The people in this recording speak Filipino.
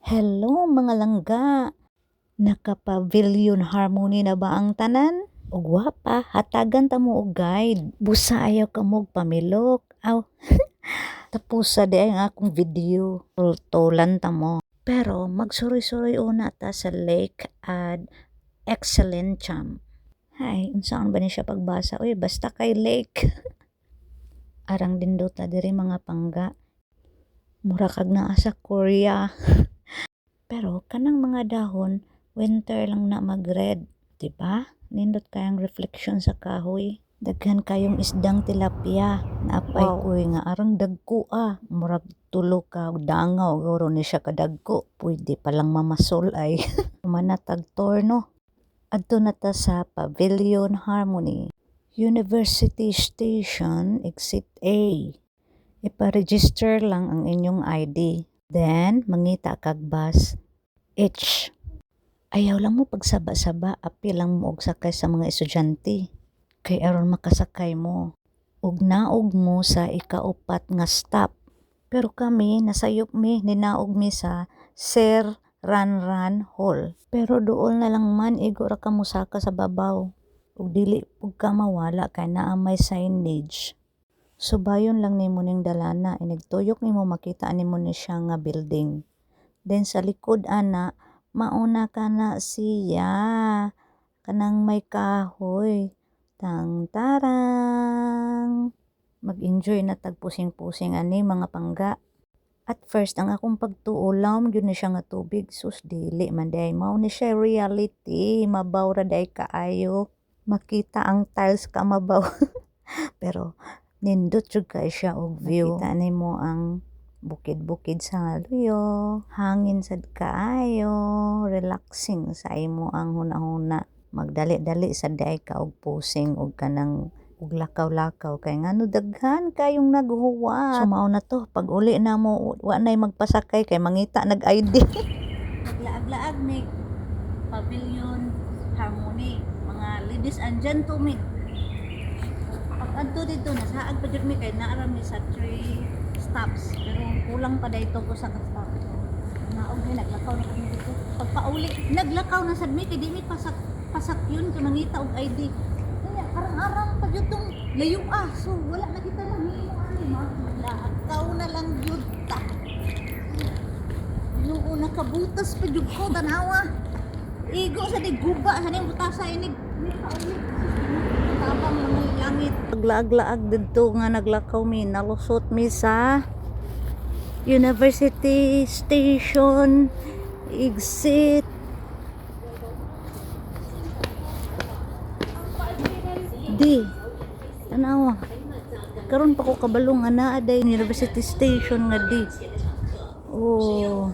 Hello mga langga, naka-pavilion harmony na ba ang tanan? Ug wa pa, hatagan ta mo og guide. Busa ayaw ka mo pamilok. Aw, tapos sa di ang akong video. Tultulan ta mo. Pero magsuroy-suroy una ta sa Lake ad Excelentiam. Hay, unsaan ba ni siya pagbasa? Uy, basta kay lake. Arang din ta diri mga pangga. Mura kag naa sa Korea. Pero kanang mga dahon, winter lang na mag-red, di ba? Nindot kayang reflection sa kahoy. Daghan kayong isdang tilapia. Naapay ko'y nga arang dagko Murag tulo ka dangaw guro ni siya kadagko. Pwede palang mamasol ay. Manatag torno. Adto na ta sa Pavilion Harmony. University Station, Exit A. Ipa-register lang ang inyong ID. Then, mangita kag bus H. Ayaw lang mo pagsaba-saba, apil lang mo og sakay sa mga estudyante. Kay aron makasakay mo. Ug naog mo sa ikaupat nga stop. Pero kami, nasayop mi, ninaog mi sa Sir Ranran Hall. Pero doon na lang man, igo ra ka musaka sa babaw. Ug dili ug ka mawala kay naa may signage. Subayon lang nimo ning dalana, inigtuyok nimo makita nimo ni siya nga building. Then sa likod ana, mauna ka na siya. Kanang may kahoy. Tang tarang. Mag-enjoy na tag pusing-pusing ani mga pangga. At first, ang akong pagtuo, lawom yun ni siya nga tubig. Sus, dili man day. Mao ni siya reality. Mabaw ra day kaayo. Makita ang tiles ka mabaw. Pero, nindot jud kay siya og view. Makita nimo ang bukid-bukid sa luyo, hangin sad kaayo, relaxing sa imo ang hunahuna. Magdali-dali sa day ka og pusing og kanang og lakaw-lakaw kay ngano daghan kayong naghuwa. So mao na to, pag uli na mo wa nay magpasakay kay mangita nag-ID. Naglaag-laag ni Pavilion Harmony, mga ladies and gentlemen. Pag adto dito nasaag pa jud mi kay naa ra mi sa 3 stops pero kulang pa dayto ko sa stop. Naog ni naglakaw na kami dito. Pag pauli naglakaw na sad mi kay di mi pasak yun kay mangita og ID. Kaya arang-arang pa jud tong layo so wala na kita lang himo ani maglakaw na lang jud ta. Nuo nakabutas pa jud ko tanawa. Igo sa di guba sa ning butasa inig pauli. Tabang langoy langit. Paglaag-laag dito nga naglakaw mi, nalusot mi sa University Station Exit D. Tanawa. Karon pa ko kabalong nga naa day University Station nga D. Oh.